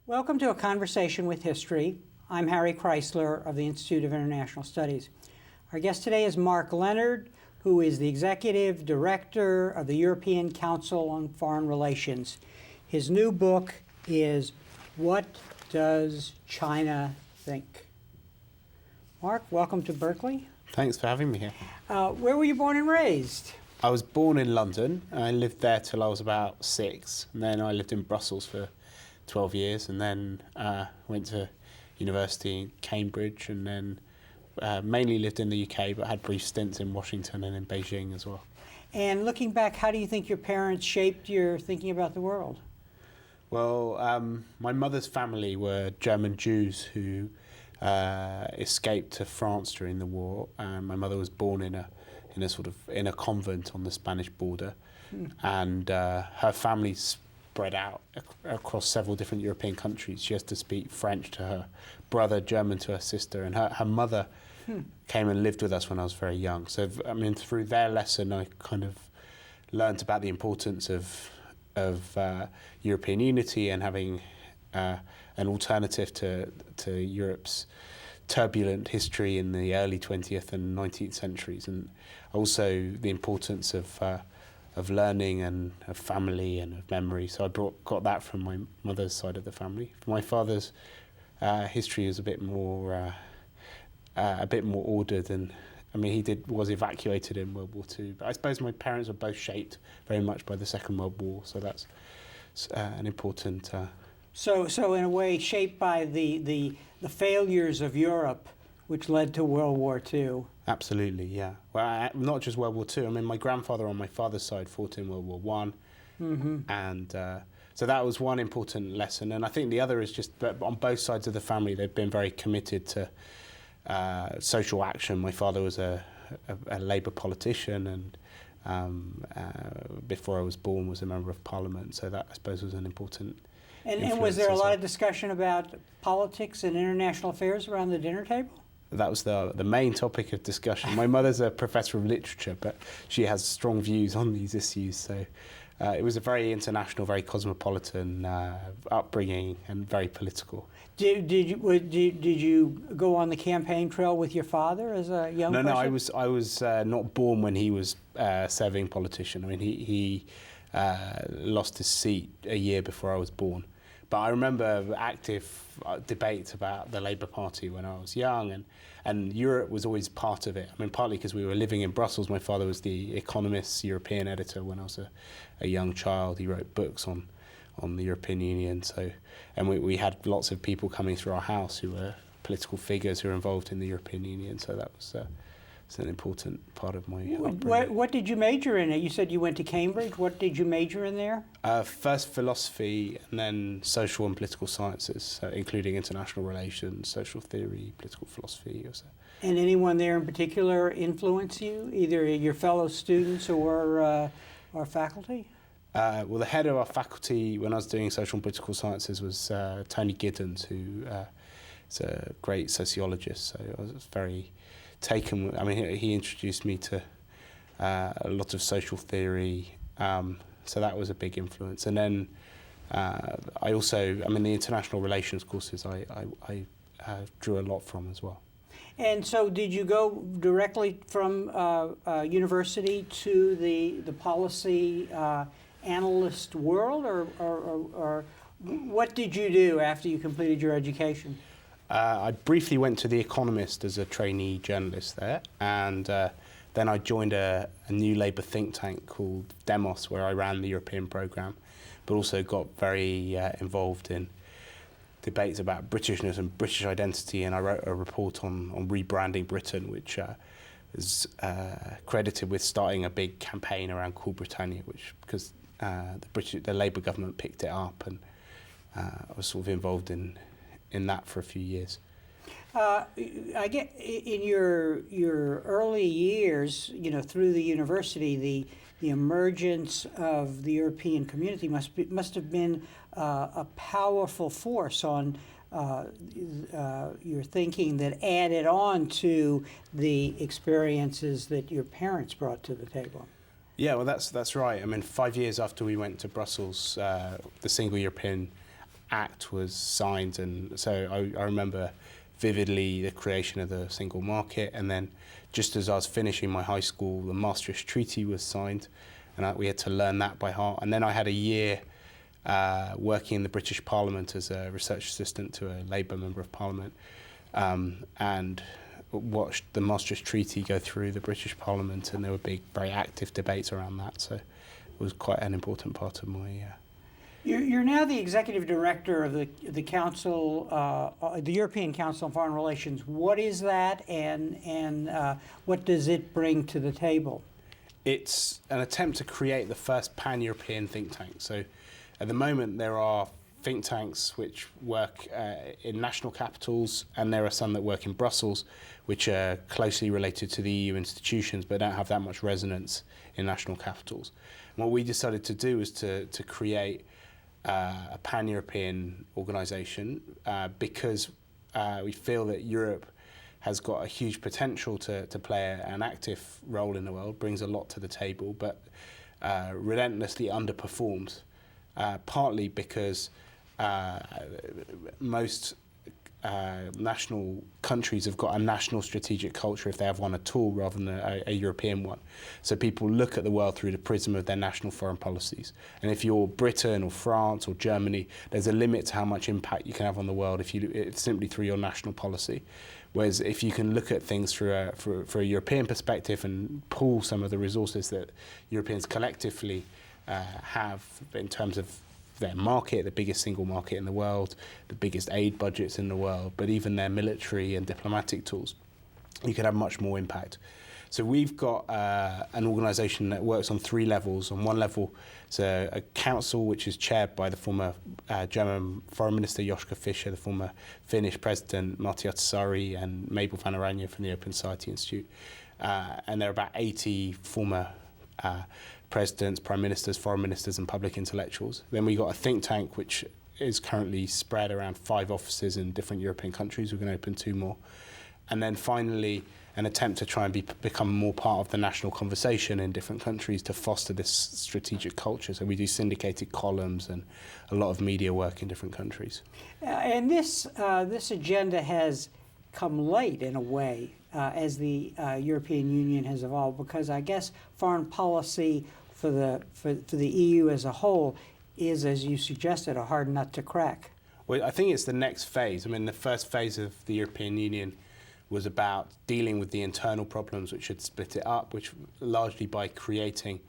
Welcome to A Conversation with History. I'm Harry Kreisler of the Institute of International Studies. Our guest today is Mark Leonard, who is the Executive Director of the European Council on Foreign Relations. His new book is What Does China Think? Mark, welcome to Berkeley. Thanks for having me here. Where were you born and raised? I was born in London. I lived there till I was about 6, and then I lived in Brussels for 12 years, and then went to university in Cambridge, and then mainly lived in the UK, but had brief stints in Washington and in Beijing as well. And looking back, how do you think your parents shaped your thinking about the world? Well, my mother's family were German Jews who escaped to France during the war. My mother was born in a convent on the Spanish border, and her family spread out across several different European countries. She has to speak French to her brother, German to her sister, and her mother came and lived with us when I was very young. So, I mean, through their lesson, I kind of learnt about the importance of European unity and having an alternative to Europe's turbulent history in the early 20th and 19th centuries, and also the importance of learning and of family and of memory. So I got that from my mother's side of the family. My father's history was a bit more ordered, and I mean he was evacuated in World War II. But I suppose my parents were both shaped very much by the Second World War, so that's an important. So in a way, shaped by the failures of Europe, which led to World War II. Absolutely, yeah. Well, not just World War II. I mean, my grandfather on my father's side fought in World War I, and so that was one important lesson. And I think the other is just that on both sides of the family, they've been very committed to social action. My father was a Labour politician, and before I was born, was a member of Parliament. So that, I suppose, was an important. And was there a lot of discussion about politics and international affairs around the dinner table? That was the main topic of discussion. My mother's a professor of literature, but she has strong views on these issues. So it was a very international, very cosmopolitan upbringing, and very political. Did you go on the campaign trail with your father as a young person? No, I was not born when he was serving politician. I mean, he lost his seat a year before I was born. But I remember active debates about the Labour Party when I was young, and Europe was always part of it. I mean, partly because we were living in Brussels. My father was the Economist's European editor when I was a young child. He wrote books on the European Union. So, and we had lots of people coming through our house who were political figures who were involved in the European Union. So that was it's an important part of my upbringing. What did you major in? You said you went to Cambridge. What did you major in there? First philosophy, and then social and political sciences, including international relations, social theory, political philosophy. And anyone there in particular influence you, either your fellow students or faculty? Well, the head of our faculty when I was doing social and political sciences was Tony Giddens, who is a great sociologist. So I was very taken. I mean, he introduced me to a lot of social theory, so that was a big influence. And then I also, I mean, the international relations courses I drew a lot from as well. And so did you go directly from university to the policy analyst world, or what did you do after you completed your education? I briefly went to The Economist as a trainee journalist there, and then I joined a new Labour think tank called Demos, where I ran the European programme, but also got very involved in debates about Britishness and British identity, and I wrote a report on rebranding Britain, which is credited with starting a big campaign around Cool Britannia, because the Labour government picked it up, and I was sort of involved in that for a few years. I get in your early years, through the university, the emergence of the European community must have been a powerful force on your thinking that added on to the experiences that your parents brought to the table. Yeah, well, that's right. I mean, 5 years after we went to Brussels, the Single European Act was signed, and so I remember vividly the creation of the single market. And then, just as I was finishing my high school, the Maastricht Treaty was signed, and we had to learn that by heart. And then I had a year working in the British Parliament as a research assistant to a Labour member of Parliament, and watched the Maastricht Treaty go through the British Parliament, and there were big, very active debates around that. So it was quite an important part of my. You're now the executive director of the Council, the European Council on Foreign Relations. What is that, and what does it bring to the table? It's an attempt to create the first pan-European think tank. So at the moment there are think tanks which work in national capitals, and there are some that work in Brussels, which are closely related to the EU institutions but don't have that much resonance in national capitals. And what we decided to do is to create a pan-European organisation because we feel that Europe has got a huge potential to play an active role in the world, brings a lot to the table, but relentlessly underperforms, partly because most national countries have got a national strategic culture, if they have one at all, rather than a European one. So people look at the world through the prism of their national foreign policies. And if you're Britain or France or Germany, there's a limit to how much impact you can have on the world if it's simply through your national policy. Whereas if you can look at things through for a European perspective and pool some of the resources that Europeans collectively have in terms of their market, the biggest single market in the world, the biggest aid budgets in the world, but even their military and diplomatic tools, you could have much more impact. So we've got an organisation that works on 3 levels. On one level, it's a council which is chaired by the former German Foreign Minister Joschka Fischer, the former Finnish President Martti Ahtisaari, and Mabel van Oranje from the Open Society Institute. And there are about 80 former presidents, prime ministers, foreign ministers, and public intellectuals. Then we got a think tank which is currently spread around 5 offices in different European countries. We're going to open 2 more. And then finally, an attempt to try and become more part of the national conversation in different countries to foster this strategic culture. So we do syndicated columns and a lot of media work in different countries. And this agenda has come late in a way as the European Union has evolved, because I guess foreign policy for the EU as a whole is, as you suggested, a hard nut to crack. Well, I think it's the next phase. I mean, the first phase of the European Union was about dealing with the internal problems which had split it up, which largely by creating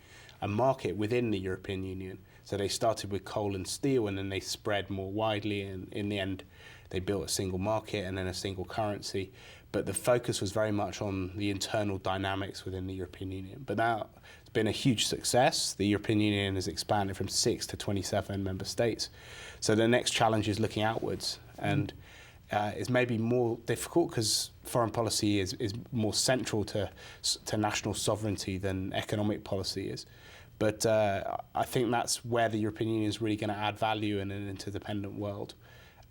a market within the European Union. So they started with coal and steel, and then they spread more widely, and in the end they built a single market and then a single currency. But the focus was very much on the internal dynamics within the European Union. But now it's been a huge success. The European Union has expanded from 6 to 27 member states. So the next challenge is looking outwards, and is maybe more difficult because foreign policy is more central to national sovereignty than economic policy is. But I think that's where the European Union is really going to add value in an interdependent world.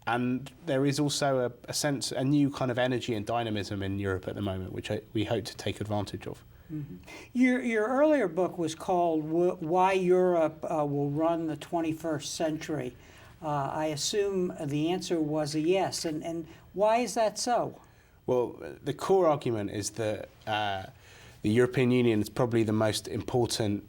And there is also a new kind of energy and dynamism in Europe at the moment, which we hope to take advantage of. Mm-hmm. Your earlier book was called Why Europe Will Run the 21st Century. I assume the answer was a yes. And why is that so? Well, the core argument is that the European Union is probably the most important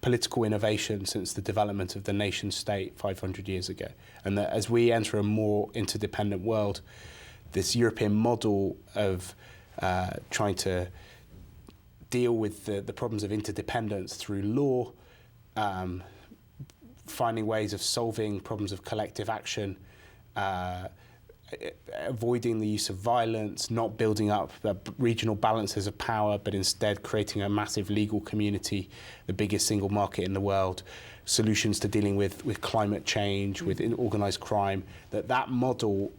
political innovation since the development of the nation state 500 years ago. And that as we enter a more interdependent world, this European model of trying to deal with the problems of interdependence through law, finding ways of solving problems of collective action avoiding the use of violence, not building up regional balances of power, but instead creating a massive legal community, the biggest single market in the world, solutions to dealing with climate change, with organised crime, that model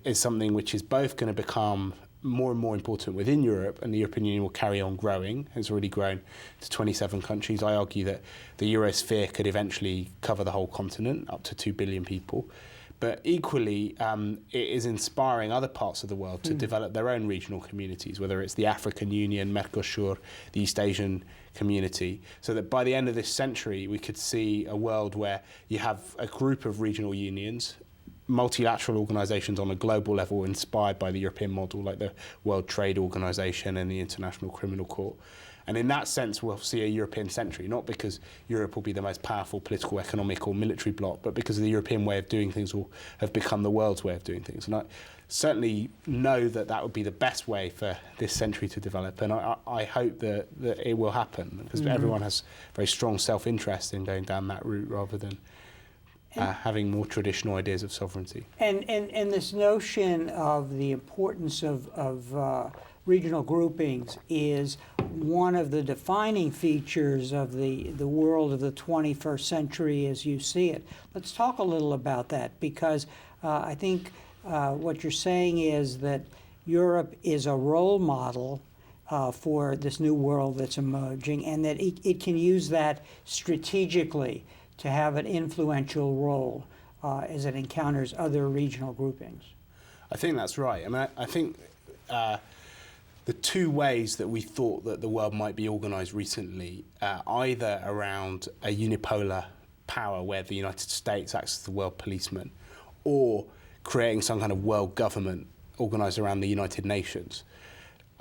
is something which is both going to become more and more important within Europe, and the European Union will carry on growing. It's already grown to 27 countries. I argue that the Eurosphere could eventually cover the whole continent, up to 2 billion people. But equally, it is inspiring other parts of the world to develop their own regional communities, whether it's the African Union, Mercosur, the East Asian community, so that by the end of this century, we could see a world where you have a group of regional unions, multilateral organisations on a global level inspired by the European model, like the World Trade Organization and the International Criminal Court. And in that sense, we'll see a European century, not because Europe will be the most powerful political, economic or military bloc, but because the European way of doing things will have become the world's way of doing things. And I certainly know that would be the best way for this century to develop. And I hope that it will happen, because everyone has very strong self-interest in going down that route rather than having more traditional ideas of sovereignty. And this notion of the importance of regional groupings is one of the defining features of the world of the 21st century as you see it. Let's talk a little about that, because I think what you're saying is that Europe is a role model for this new world that's emerging, and that it can use that strategically to have an influential role as it encounters other regional groupings. I think that's right. I mean, I think the two ways that we thought that the world might be organised recently, either around a unipolar power where the United States acts as the world policeman, or creating some kind of world government organised around the United Nations.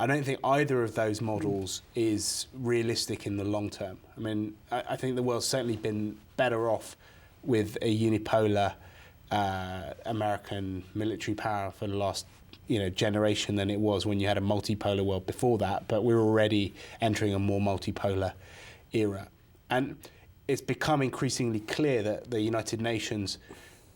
I don't think either of those models is realistic in the long term. I mean, I think the world's certainly been better off with a unipolar American military power for the last generation than it was when you had a multipolar world before that, but we're already entering a more multipolar era. And it's become increasingly clear that the United Nations,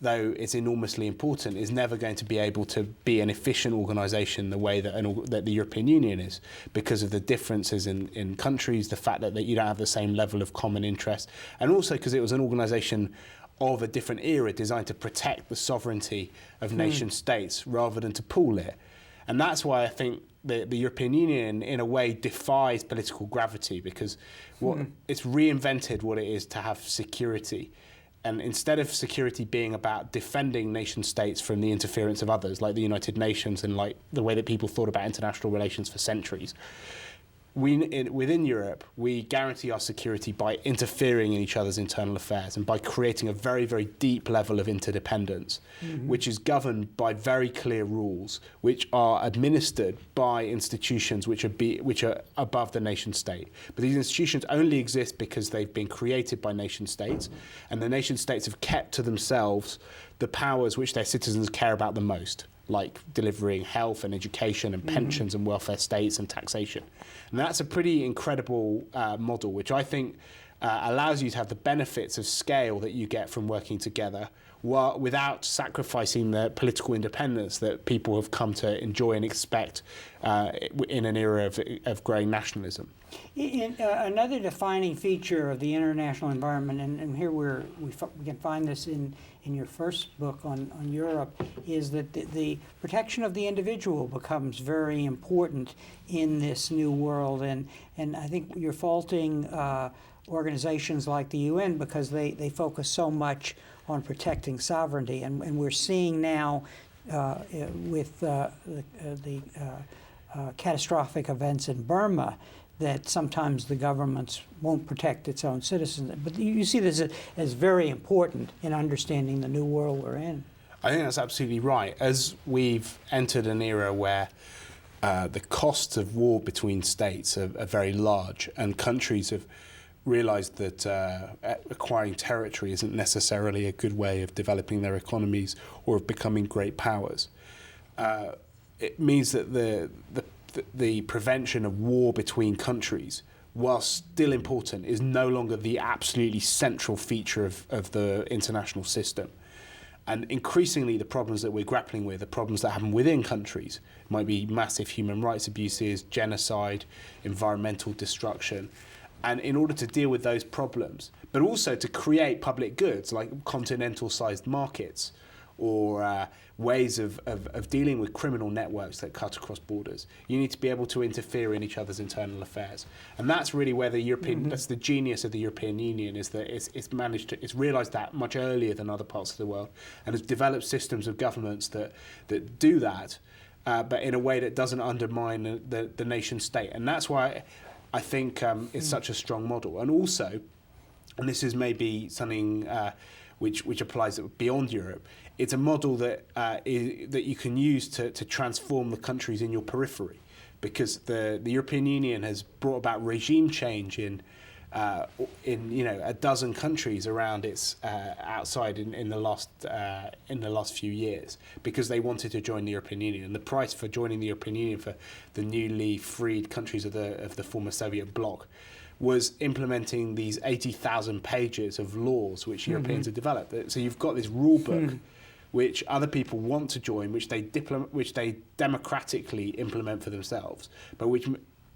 though it's enormously important, is never going to be able to be an efficient organisation the way that the European Union is, because of the differences in countries, the fact that you don't have the same level of common interest, and also because it was an organisation of a different era designed to protect the sovereignty of nation states rather than to pool it. And that's why I think the European Union, in a way, defies political gravity, because it's reinvented what it is to have security. And instead of security being about defending nation states from the interference of others, like the United Nations and like the way that people thought about international relations for centuries, within Europe, we guarantee our security by interfering in each other's internal affairs and by creating a very, very deep level of interdependence, which is governed by very clear rules, which are administered by institutions which are above the nation state. But these institutions only exist because they've been created by nation states, and the nation states have kept to themselves the powers which their citizens care about the most, like delivering health and education and pensions and welfare states and taxation. And that's a pretty incredible model, which I think allows you to have the benefits of scale that you get from working together without sacrificing the political independence that people have come to enjoy and expect in an era of growing nationalism. Another defining feature of the international environment, and here we can find this in your first book on Europe, is that the protection of the individual becomes very important in this new world. And I think you're faulting organizations like the UN because they focus so much on protecting sovereignty. And we're seeing now with the catastrophic events in Burma that sometimes the governments won't protect its own citizens. But you see this as very important in understanding the new world we're in. I think that's absolutely right. As we've entered an era where the costs of war between states are very large, and countries have realised that acquiring territory isn't necessarily a good way of developing their economies or of becoming great powers. It means that the prevention of war between countries, while still important, is no longer the absolutely central feature of the international system. And increasingly, the problems that we're grappling with are problems that happen within countries. It might be massive human rights abuses, genocide, environmental destruction. And in order to deal with those problems, but also to create public goods like continental-sized markets or ways of dealing with criminal networks that cut across borders, you need to be able to interfere in each other's internal affairs. And that's really where the European, that's the genius of the European Union, is that it's realised that much earlier than other parts of the world, and has developed systems of governments that do that, but in a way that doesn't undermine the nation state. And that's why I think it's such a strong model. And also, and this is maybe something which applies beyond Europe, it's a model that that you can use to transform the countries in your periphery, because the European Union has brought about regime change in a dozen countries around its outside in the last few years, because they wanted to join the European Union. And the price for joining the European Union for the newly freed countries of the former Soviet bloc was implementing these 80,000 pages of laws which Europeans had developed. So you've got this rule book which other people want to join, which they democratically implement for themselves, but which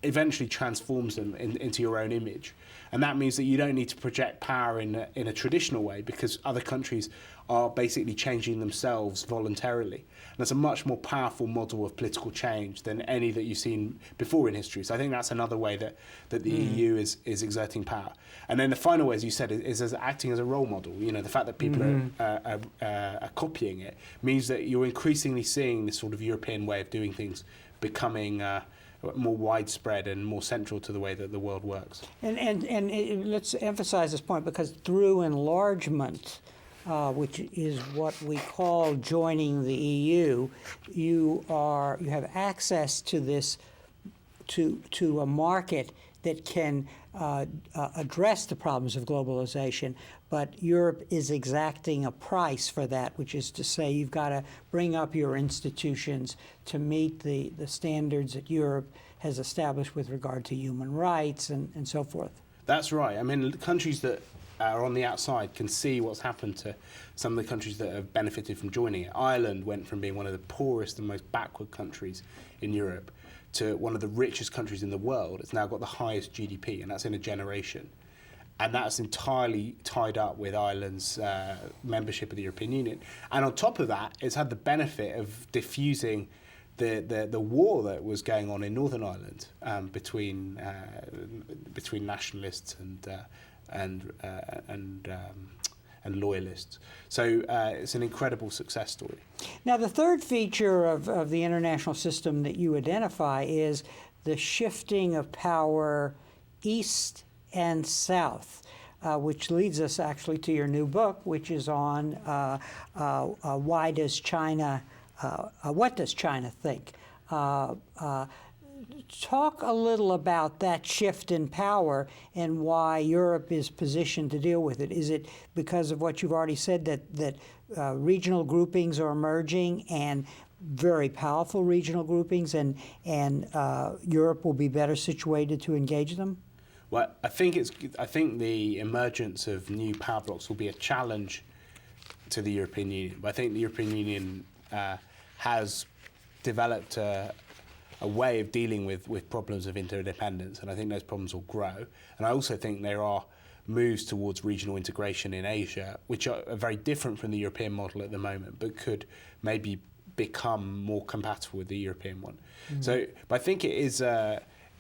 eventually transforms them into your own image. And that means that you don't need to project power in a traditional way, because other countries are basically changing themselves voluntarily. And that's a much more powerful model of political change than any that you've seen before in history. So I think that's another way that the EU is exerting power. And then the final way, as you said, is as acting as a role model. You know, the fact that people are copying it means that you're increasingly seeing this sort of European way of doing things becoming more widespread and more central to the way that the world works. Let's emphasize this point, because through enlargement, which is what we call joining the EU, you have access to this to a market that can address the problems of globalization. But Europe is exacting a price for that, which is to say you've got to bring up your institutions to meet the standards that Europe has established with regard to human rights and so forth. That's right. I mean, countries that are on the outside can see what's happened to some of the countries that have benefited from joining it. Ireland went from being one of the poorest and most backward countries in Europe to one of the richest countries in the world. It's now got the highest GDP, and that's in a generation. And that's entirely tied up with Ireland's membership of the European Union. And on top of that, it's had the benefit of diffusing the war that was going on in Northern Ireland between nationalists and loyalists. So it's an incredible success story. Now, the third feature of the international system that you identify is the shifting of power east and south, which leads us actually to your new book, which is on what does China think? Talk a little about that shift in power and why Europe is positioned to deal with it. Is it because of what you've already said, that regional groupings are emerging, and very powerful regional groupings, and Europe will be better situated to engage them? Well, I think the emergence of new power blocks will be a challenge to the European Union. But I think the European Union has developed a way of dealing with problems of interdependence, and I think those problems will grow. And I also think there are moves towards regional integration in Asia, which are very different from the European model at the moment, but could maybe become more compatible with the European one. So, but I think it is.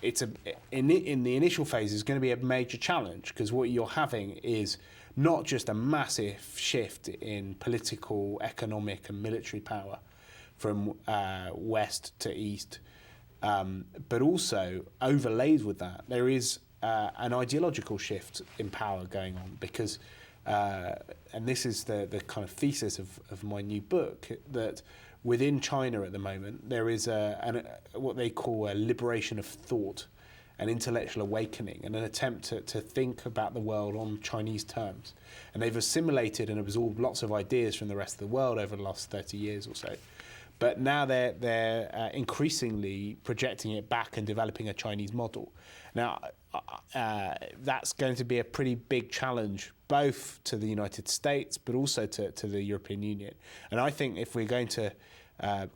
In the initial phase is going to be a major challenge, because what you're having is not just a massive shift in political, economic and military power from west to east, but also overlaid with that there is an ideological shift in power going on, because and this is the kind of thesis of my new book, that within China at the moment, there is what they call a liberation of thought, an intellectual awakening, and an attempt to think about the world on Chinese terms. And they've assimilated and absorbed lots of ideas from the rest of the world over the last 30 years or so. But now they're increasingly projecting it back and developing a Chinese model. Now, that's going to be a pretty big challenge, both to the United States, but also to the European Union. And I think if we're going to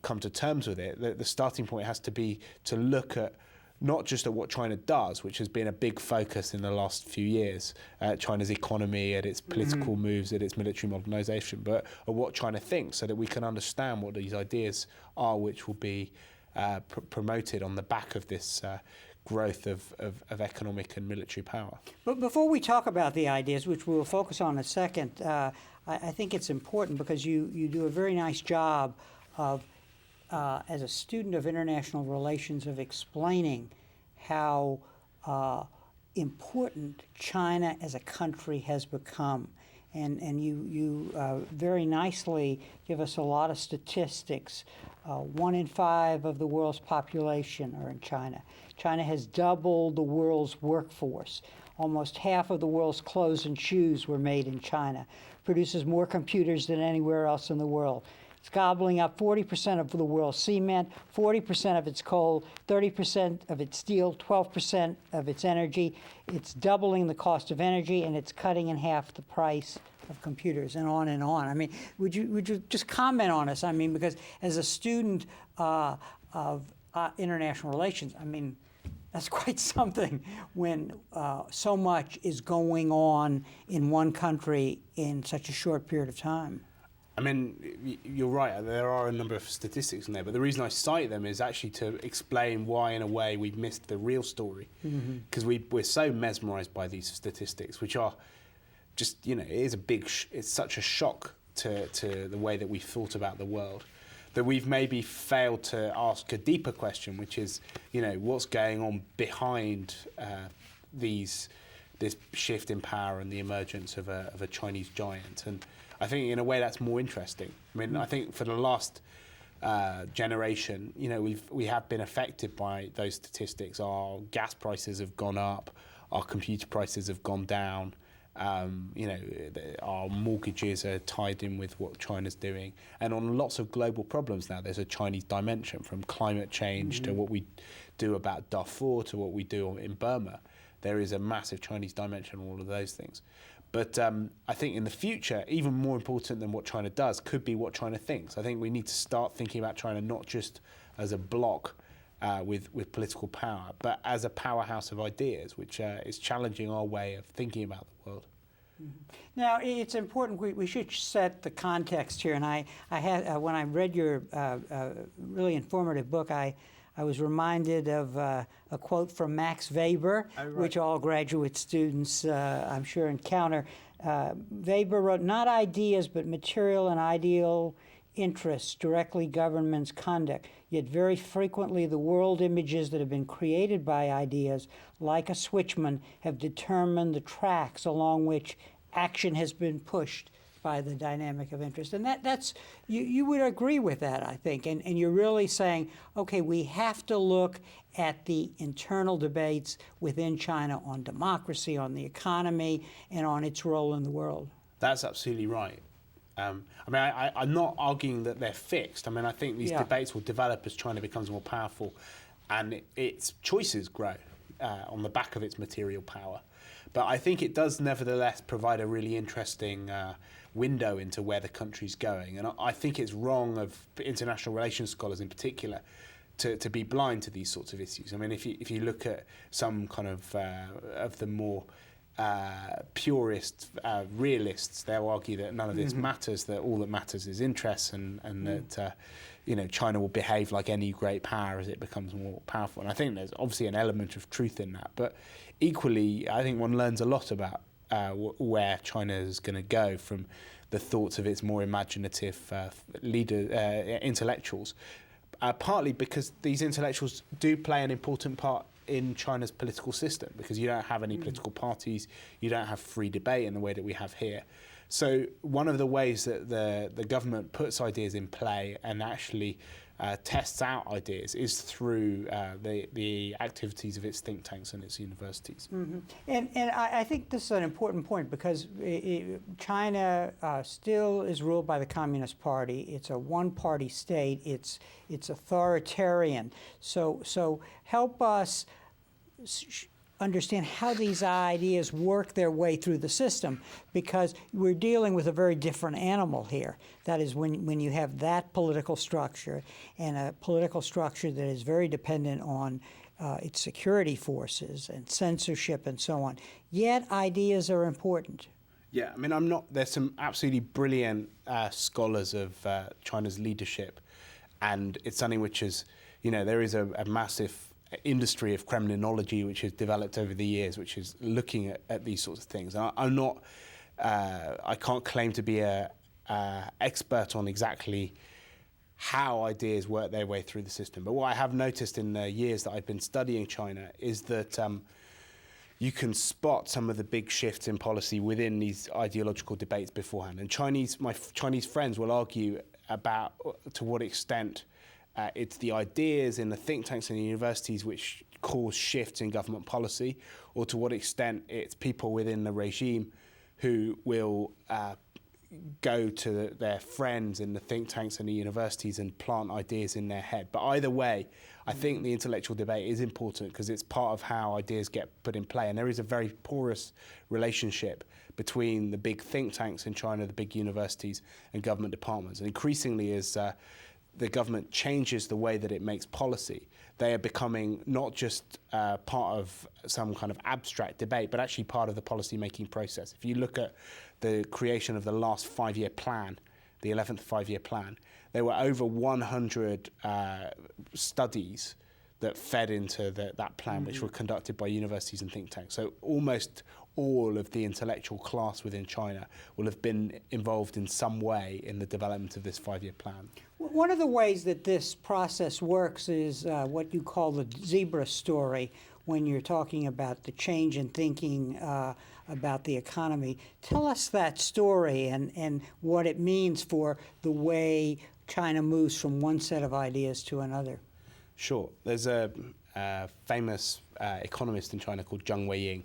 come to terms with it, the starting point has to be to look at not just at what China does, which has been a big focus in the last few years, China's economy, at its political moves, at its military modernization, but at what China thinks, so that we can understand what these ideas are, which will be promoted on the back of this growth of economic and military power. But before we talk about the ideas, which we'll focus on in a second, I think it's important because you do a very nice job of as a student of international relations, of explaining how important China as a country has become. And you very nicely give us a lot of statistics. 1 in 5 of the world's population are in China. China has doubled the world's workforce. Almost half of the world's clothes and shoes were made in China. Produces more computers than anywhere else in the world. It's gobbling up 40% of the world's cement, 40% of its coal, 30% of its steel, 12% of its energy. It's doubling the cost of energy, and it's cutting in half the price of computers, and on and on. I mean, would you just comment on us? I mean, because as a student of international relations, I mean, that's quite something when so much is going on in one country in such a short period of time. I mean, you're right, there are a number of statistics in there, but the reason I cite them is actually to explain why, in a way, we've missed the real story. Because we're so mesmerised by these statistics, which are just, it is it's such a shock to the way that we've thought about the world, that we've maybe failed to ask a deeper question, which is, what's going on behind this shift in power and the emergence of a Chinese giant. And I think in a way that's more interesting. I mean, I think for the last generation, we have been affected by those statistics. Our gas prices have gone up, our computer prices have gone down. Our mortgages are tied in with what China's doing, and on lots of global problems now, there's a Chinese dimension, from climate change to what we do about Darfur to what we do in Burma. There is a massive Chinese dimension on all of those things. But I think in the future, even more important than what China does could be what China thinks. I think we need to start thinking about China not just as a bloc with political power, but as a powerhouse of ideas, which is challenging our way of thinking about the world. Now, it's important, we should set the context here. And I had when I read your really informative book, I was reminded of a quote from Max Weber, which all graduate students, I'm sure, encounter. Weber wrote, "Not ideas, but material and ideal interests directly govern men's conduct. Yet very frequently the world images that have been created by ideas, like a switchman, have determined the tracks along which action has been pushed by the dynamic of interest." And that's you would agree with that, I think. And you're really saying, okay, we have to look at the internal debates within China on democracy, on the economy, and on its role in the world. That's absolutely right. I'm not arguing that they're fixed. I mean, I think these debates will develop as China becomes more powerful and its choices grow on the back of its material power. But I think it does nevertheless provide a really interesting window into where the country's going. And I think it's wrong of international relations scholars in particular to be blind to these sorts of issues. I mean, if you look at some kind of the more purist realists, they'll argue that none of this matters, that all that matters is interests, and that China will behave like any great power as it becomes more powerful. And I think there's obviously an element of truth in that, but equally I think one learns a lot about where China is going to go from the thoughts of its more imaginative intellectuals, partly because these intellectuals do play an important part in China's political system, because you don't have any political parties, you don't have free debate in the way that we have here. So one of the ways that the government puts ideas in play and actually tests out ideas is through the activities of its think tanks and its universities. Mm-hmm. And I think this is an important point because China still is ruled by the Communist Party. It's a one-party state. It's authoritarian. So help us understand how these ideas work their way through the system, because we're dealing with a very different animal here. That is, when you have that political structure and a political structure that is very dependent on its security forces and censorship and so on, yet ideas are important. Yeah, I mean, there's some absolutely brilliant scholars of China's leadership, and it's something which is, there is a massive industry of Kremlinology which has developed over the years, which is looking at these sorts of things. And I can't claim to be a expert on exactly how ideas work their way through the system. But what I have noticed in the years that I've been studying China is that you can spot some of the big shifts in policy within these ideological debates beforehand. And my Chinese friends will argue about to what extent it's the ideas in the think tanks and the universities which cause shifts in government policy, or to what extent it's people within the regime who will go to their friends in the think tanks and the universities and plant ideas in their head. But either way, I think the intellectual debate is important because it's part of how ideas get put in play. And there is a very porous relationship between the big think tanks in China, the big universities and government departments. And increasingly, as the government changes the way that it makes policy, they are becoming not just part of some kind of abstract debate, but actually part of the policy-making process. If you look at the creation of the last 5-year plan, the 11th 5-year plan, there were over 100 studies that fed into that plan, which were conducted by universities and think tanks. So almost all of the intellectual class within China will have been involved in some way in the development of this 5-year plan. One of the ways that this process works is what you call the zebra story, when you're talking about the change in thinking about the economy. Tell us that story and what it means for the way China moves from one set of ideas to another. Sure. There's a famous economist in China called Zheng Weiying,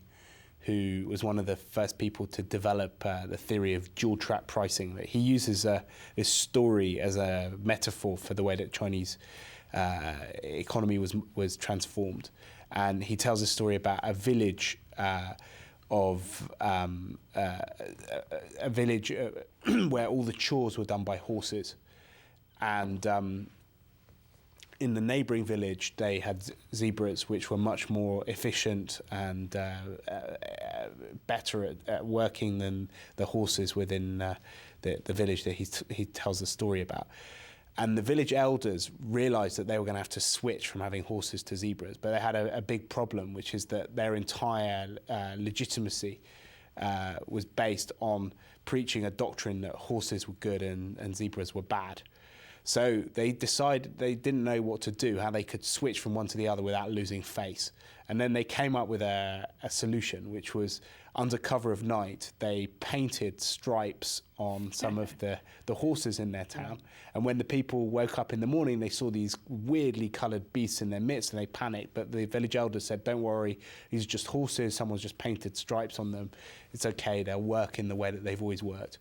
who was one of the first people to develop the theory of dual track pricing. He uses this story as a metaphor for the way that Chinese economy was transformed. And he tells a story about a village where all the chores were done by horses. And in the neighbouring village, they had zebras which were much more efficient and better at working than the horses within the village that he tells the story about. And the village elders realised that they were going to have to switch from having horses to zebras, but they had a big problem, which is that their entire legitimacy was based on preaching a doctrine that horses were good and zebras were bad. So they decided they didn't know what to do, how they could switch from one to the other without losing face. And then they came up with a solution, which was under cover of night, they painted stripes on some of the horses in their town. And when the people woke up in the morning, they saw these weirdly coloured beasts in their midst and they panicked. But the village elders said, don't worry, these are just horses. Someone's just painted stripes on them. It's okay, they'll work in the way that they've always worked.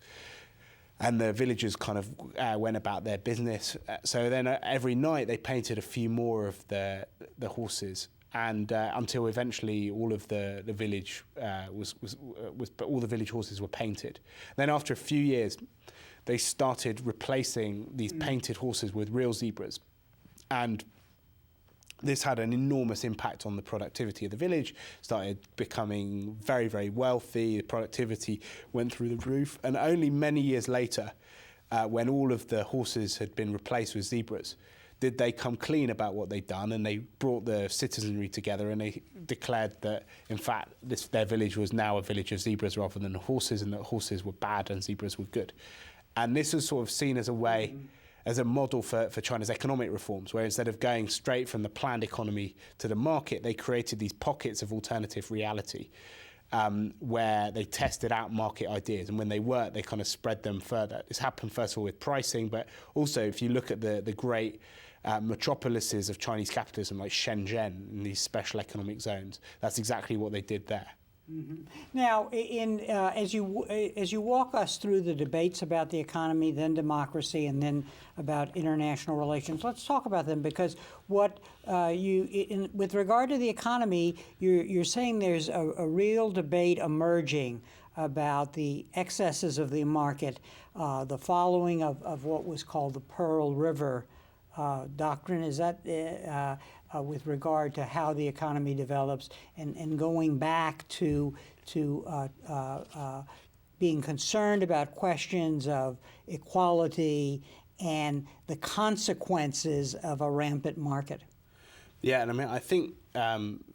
And the villagers kind of went about their business. So then every night they painted a few more of the horses, and until eventually all of the village all the village horses were painted. Then after a few years, they started replacing these painted horses with real zebras, and this had an enormous impact on the productivity of the village, started becoming very, very wealthy. The productivity went through the roof. And only many years later, when all of the horses had been replaced with zebras, did they come clean about what they'd done. And they brought the citizenry together and they declared that, in fact, their village was now a village of zebras rather than horses, and that horses were bad and zebras were good. And this was sort of seen as a way, as a model for China's economic reforms, where instead of going straight from the planned economy to the market, they created these pockets of alternative reality where they tested out market ideas. And when they worked, they kind of spread them further. This happened, first of all, with pricing, but also if you look at the great metropolises of Chinese capitalism like Shenzhen in these special economic zones. That's exactly what they did there. Now, as you walk us through the debates about the economy, then democracy, and then about international relations, let's talk about them, because what with regard to the economy, you're saying there's a real debate emerging about the excesses of the market, the following of what was called the Pearl River doctrine. Is that with regard to how the economy develops, and going back to being concerned about questions of equality and the consequences of a rampant market? Yeah, and I mean, I think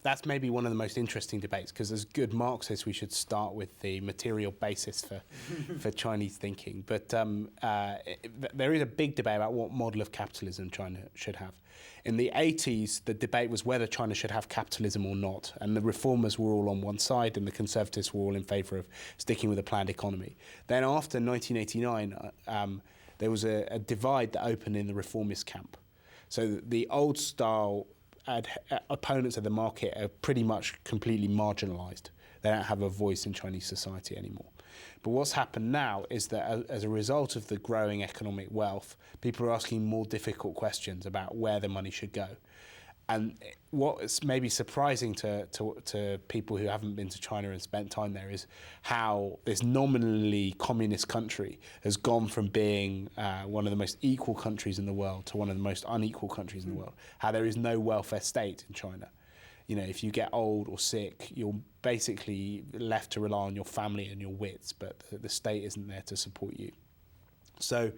that's maybe one of the most interesting debates, because as good Marxists, we should start with the material basis for Chinese thinking. But there is a big debate about what model of capitalism China should have. In the 80s, the debate was whether China should have capitalism or not, and the reformers were all on one side, and the conservatives were all in favour of sticking with a planned economy. Then after 1989, there was a divide that opened in the reformist camp. So the old style opponents of the market are pretty much completely marginalized. They don't have a voice in Chinese society anymore. But what's happened now is that as a result of the growing economic wealth, people are asking more difficult questions about where the money should go. And what's maybe surprising to people who haven't been to China and spent time there is how this nominally communist country has gone from being one of the most equal countries in the world to one of the most unequal countries in the world. How there is no welfare state in China. You know, if you get old or sick, you're basically left to rely on your family and your wits, but the state isn't there to support you. So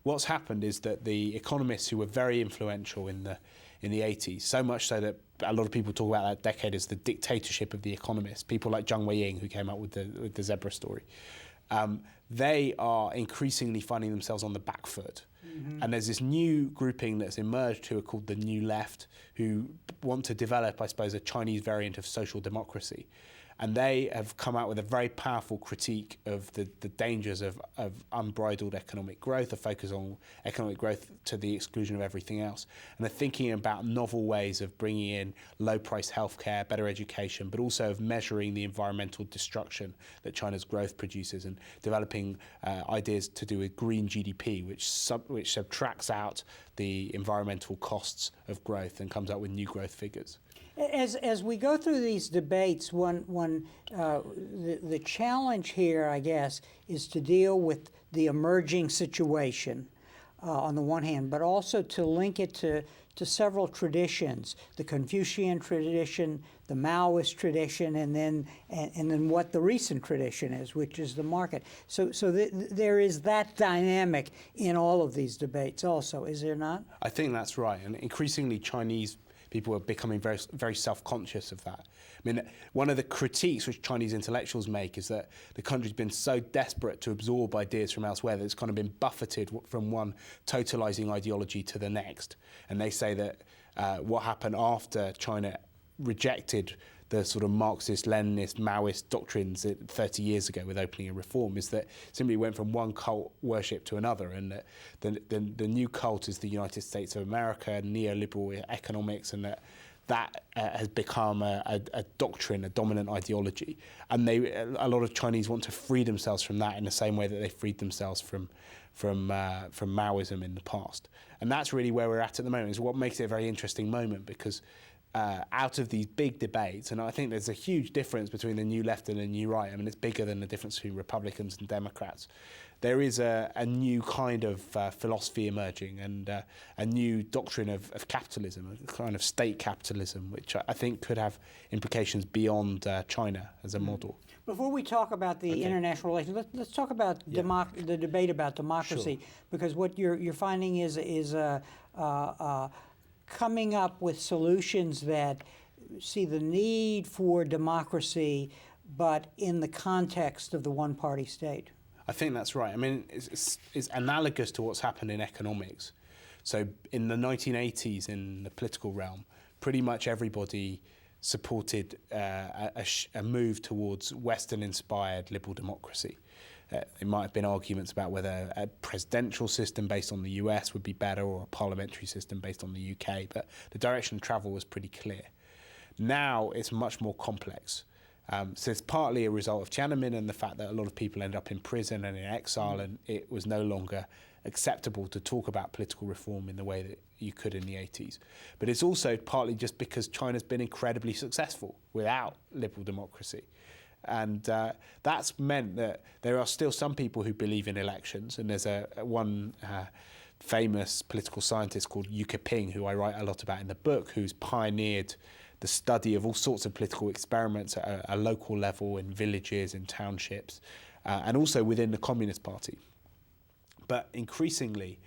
what's happened is that the economists who were very influential in the 80s, so much so that a lot of people talk about that decade as the dictatorship of the economists, people like Zhang Weiying, who came up with the zebra story, they are increasingly finding themselves on the back foot. Mm-hmm. And there's this new grouping that's emerged who are called the New Left, who want to develop, I suppose, a Chinese variant of social democracy. And they have come out with a very powerful critique of the dangers of unbridled economic growth, a focus on economic growth to the exclusion of everything else. And they're thinking about novel ways of bringing in low-priced healthcare, better education, but also of measuring the environmental destruction that China's growth produces, and developing ideas to do with green GDP, which subtracts out the environmental costs of growth and comes up with new growth figures. As we go through these debates, the challenge here, I guess, is to deal with the emerging situation on the one hand, but also to link it to several traditions: the Confucian tradition, the Maoist tradition, and then what the recent tradition is, which is the market. So there is that dynamic in all of these debates, also, is there not? I think that's right, and increasingly Chinese people are becoming very, very self-conscious of that. I mean, one of the critiques which Chinese intellectuals make is that the country's been so desperate to absorb ideas from elsewhere that it's kind of been buffeted from one totalizing ideology to the next. And they say that what happened after China rejected the sort of Marxist, Leninist, Maoist doctrines 30 years ago with opening and reform is that simply went from one cult worship to another, and the new cult is the United States of America, neoliberal economics, and that has become a doctrine, a dominant ideology. And a lot of Chinese want to free themselves from that in the same way that they freed themselves from Maoism in the past. And that's really where we're at the moment. Is what makes it a very interesting moment, because out of these big debates, and I think there's a huge difference between the New Left and the New Right. I mean, it's bigger than the difference between Republicans and Democrats. There is a new kind of philosophy emerging, and a new doctrine of capitalism, a kind of state capitalism, which I think could have implications beyond China as a model. Before we talk about the international relations, let's talk about the debate about democracy, Sure. Because what you're finding is coming up with solutions that see the need for democracy, but in the context of the one-party state. I think that's right. I mean, it's analogous to what's happened in economics. So in the 1980s, in the political realm, pretty much everybody supported a move towards Western-inspired liberal democracy. There might have been arguments about whether a presidential system based on the US would be better or a parliamentary system based on the UK, but the direction of travel was pretty clear. Now it's much more complex. So it's partly a result of Tiananmen and the fact that a lot of people end up in prison and in exile, and it was no longer acceptable to talk about political reform in the way that you could in the 80s. But it's also partly just because China's been incredibly successful without liberal democracy. And that's meant that there are still some people who believe in elections, and there's one famous political scientist called Yu Ping, who I write a lot about in the book, who's pioneered the study of all sorts of political experiments at a local level in villages, in townships, and also within the Communist Party. But increasingly,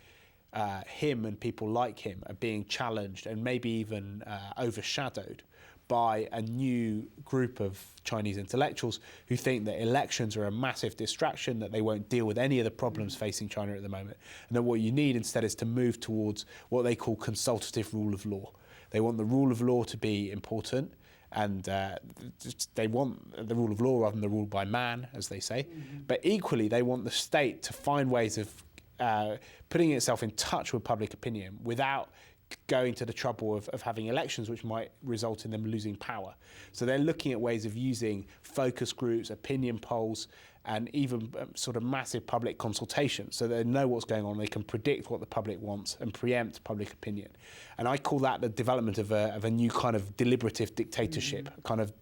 him and people like him are being challenged and maybe even overshadowed by a new group of Chinese intellectuals who think that elections are a massive distraction, that they won't deal with any of the problems facing China at the moment, and that what you need instead is to move towards what they call consultative rule of law. They want the rule of law to be important, and they want the rule of law rather than the rule by man, as they say. But equally, they want the state to find ways of putting itself in touch with public opinion without going to the trouble of having elections which might result in them losing power. So they're looking at ways of using focus groups, opinion polls, and even sort of massive public consultation, so they know what's going on, they can predict what the public wants and preempt public opinion. And I call that the development of a new kind of deliberative dictatorship, a kind of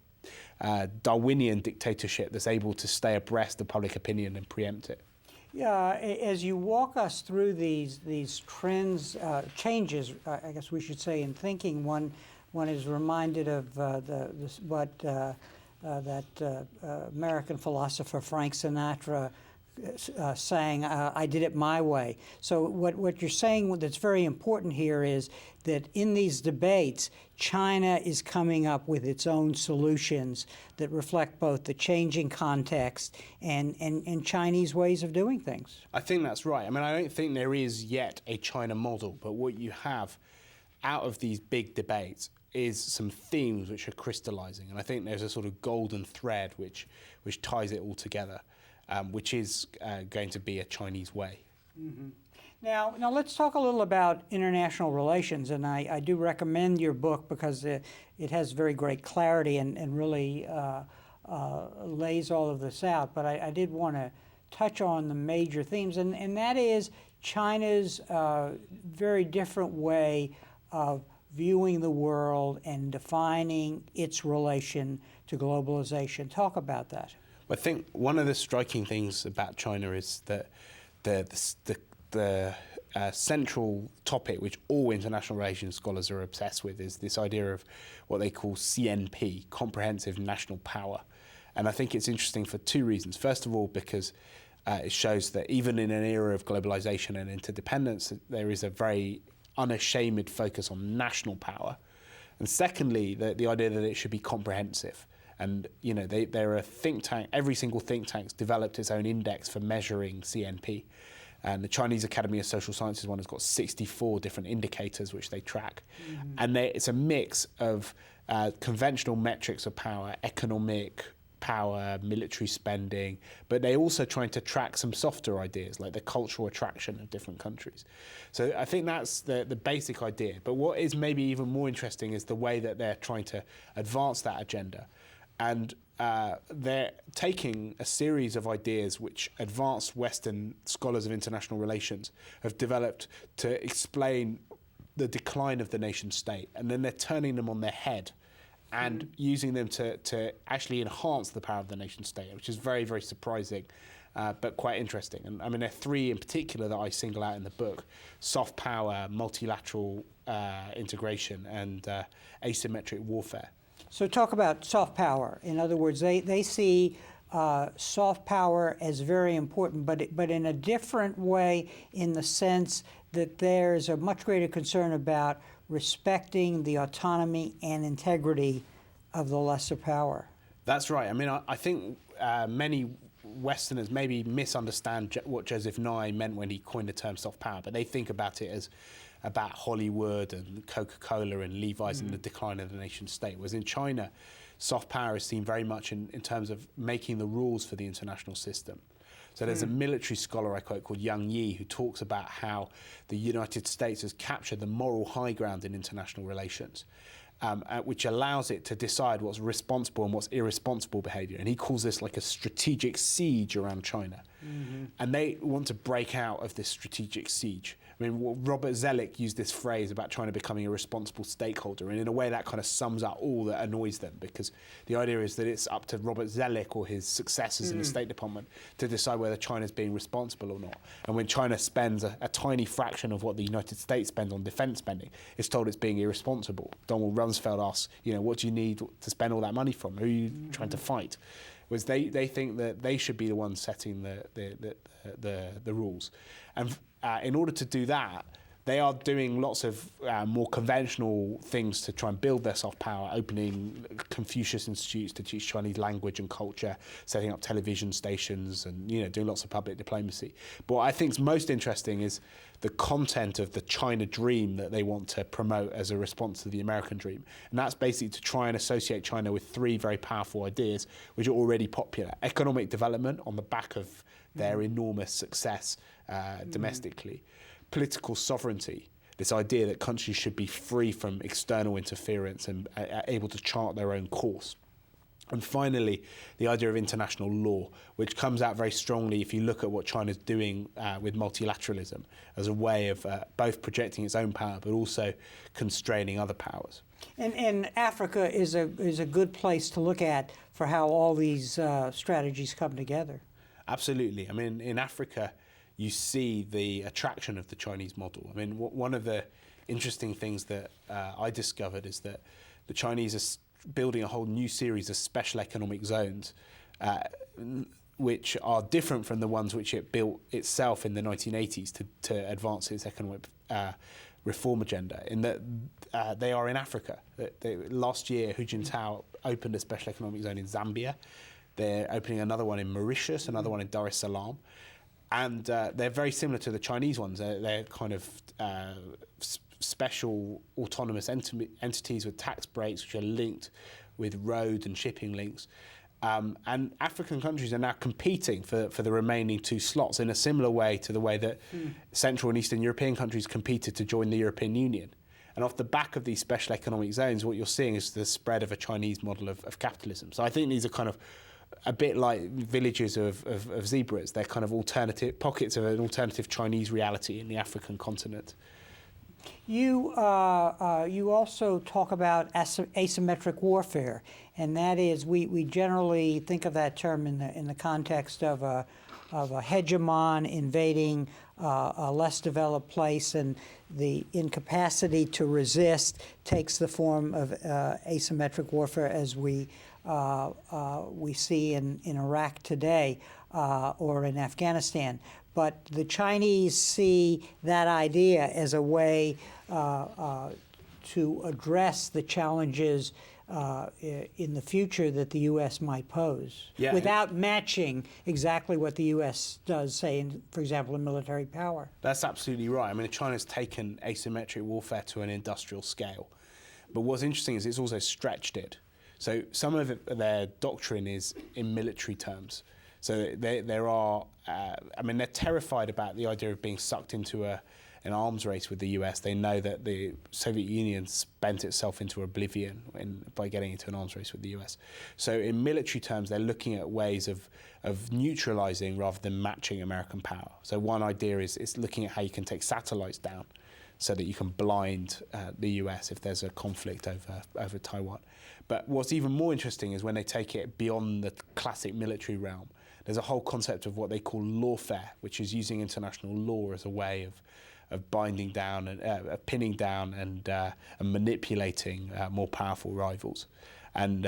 Darwinian dictatorship that's able to stay abreast of public opinion and preempt it. Yeah, as you walk us through these trends, changes, I guess we should say, in thinking, one is reminded of that American philosopher Frank Sinatra saying, "I did it my way." So what you're saying that's very important here is that in these debates, China is coming up with its own solutions that reflect both the changing context and Chinese ways of doing things. I think that's right. I mean, I don't think there is yet a China model, but what you have out of these big debates is some themes which are crystallizing. And I think there's a sort of golden thread which ties it all together, which is going to be a Chinese way. Mm-hmm. Now let's talk a little about international relations, and I do recommend your book because it has very great clarity and really lays all of this out. But I did want to touch on the major themes, and that is China's very different way of viewing the world and defining its relation to globalization. Talk about that. I think one of the striking things about China is that the central topic which all international relations scholars are obsessed with is this idea of what they call CNP, comprehensive national power. And I think it's interesting for two reasons. First of all, because it shows that even in an era of globalization and interdependence, there is a very unashamed focus on national power. And secondly, the idea that it should be comprehensive. And you know, they're a think tank. Every single think tank's developed its own index for measuring CNP. And the Chinese Academy of Social Sciences one has got 64 different indicators which they track. Mm-hmm. And it's a mix of conventional metrics of power, economic power, military spending, but they're also trying to track some softer ideas like the cultural attraction of different countries. So I think that's the basic idea. But what is maybe even more interesting is the way that they're trying to advance that agenda. And they're taking a series of ideas which advanced Western scholars of international relations have developed to explain the decline of the nation state, and then they're turning them on their head and using them to actually enhance the power of the nation state, which is very, very surprising, but quite interesting. And I mean, there are three in particular that I single out in the book: soft power, multilateral integration, and asymmetric warfare. So talk about soft power. In other words, they see soft power as very important, but in a different way, in the sense that there's a much greater concern about respecting the autonomy and integrity of the lesser power. That's right. I mean, I think many Westerners maybe misunderstand what Joseph Nye meant when he coined the term soft power, but they think about it as about Hollywood and Coca-Cola and Levi's and the decline of the nation state. Whereas in China, soft power is seen very much in terms of making the rules for the international system. So there's a military scholar I quote called Yang Yi who talks about how the United States has captured the moral high ground in international relations, which allows it to decide what's responsible and what's irresponsible behavior. And he calls this like a strategic siege around China. And they want to break out of this strategic siege. I mean, Robert Zoellick used this phrase about China becoming a responsible stakeholder, and in a way that kind of sums up all that annoys them, because the idea is that it's up to Robert Zoellick or his successors in the State Department to decide whether China's being responsible or not. And when China spends a tiny fraction of what the United States spends on defence spending, it's told it's being irresponsible. Donald Rumsfeld asks, what do you need to spend all that money from? Who are you trying to fight? Whereas they think that they should be the ones setting the rules. And in order to do that, they are doing lots of more conventional things to try and build their soft power, opening Confucius Institutes to teach Chinese language and culture, setting up television stations, and doing lots of public diplomacy. But what I think is most interesting is the content of the China dream that they want to promote as a response to the American dream. And that's basically to try and associate China with three very powerful ideas which are already popular. Economic development on the back of their enormous success domestically. Political sovereignty, this idea that countries should be free from external interference and able to chart their own course. And finally, the idea of international law, which comes out very strongly if you look at what China's doing with multilateralism as a way of both projecting its own power but also constraining other powers. And Africa is a good place to look at for how all these strategies come together. Absolutely. I mean, in Africa, you see the attraction of the Chinese model. I mean, one of the interesting things that I discovered is that the Chinese are building a whole new series of special economic zones, which are different from the ones which it built itself in the 1980s to advance its economic reform agenda, in that they are in Africa. Last year, Hu Jintao opened a special economic zone in Zambia. They're opening another one in Mauritius, another one in Dar es Salaam. And they're very similar to the Chinese ones. They're kind of special autonomous entities with tax breaks, which are linked with road and shipping links. And African countries are now competing for the remaining two slots in a similar way to the way that Central and Eastern European countries competed to join the European Union. And off the back of these special economic zones, what you're seeing is the spread of a Chinese model of capitalism. So I think these are kind of a bit like villages of zebras. They're kind of alternative pockets of an alternative Chinese reality in the African continent. You also talk about asymmetric warfare, and that is we generally think of that term in the context of a hegemon invading a less developed place, and the incapacity to resist takes the form of asymmetric warfare, as we see in Iraq today or in Afghanistan. But the Chinese see that idea as a way to address the challenges in the future that the U.S. might pose, without matching exactly what the U.S. does, say, for example, in military power. That's absolutely right. I mean, China's taken asymmetric warfare to an industrial scale. But what's interesting is it's also stretched it. So some of their doctrine is in military terms. So they're terrified about the idea of being sucked into an arms race with the US. They know that the Soviet Union spent itself into oblivion by getting into an arms race with the US. So in military terms, they're looking at ways of neutralizing rather than matching American power. So one idea is looking at how you can take satellites down so that you can blind the US if there's a conflict over Taiwan. But what's even more interesting is when they take it beyond the classic military realm. There's a whole concept of what they call lawfare, which is using international law as a way of binding down and pinning down and manipulating more powerful rivals. And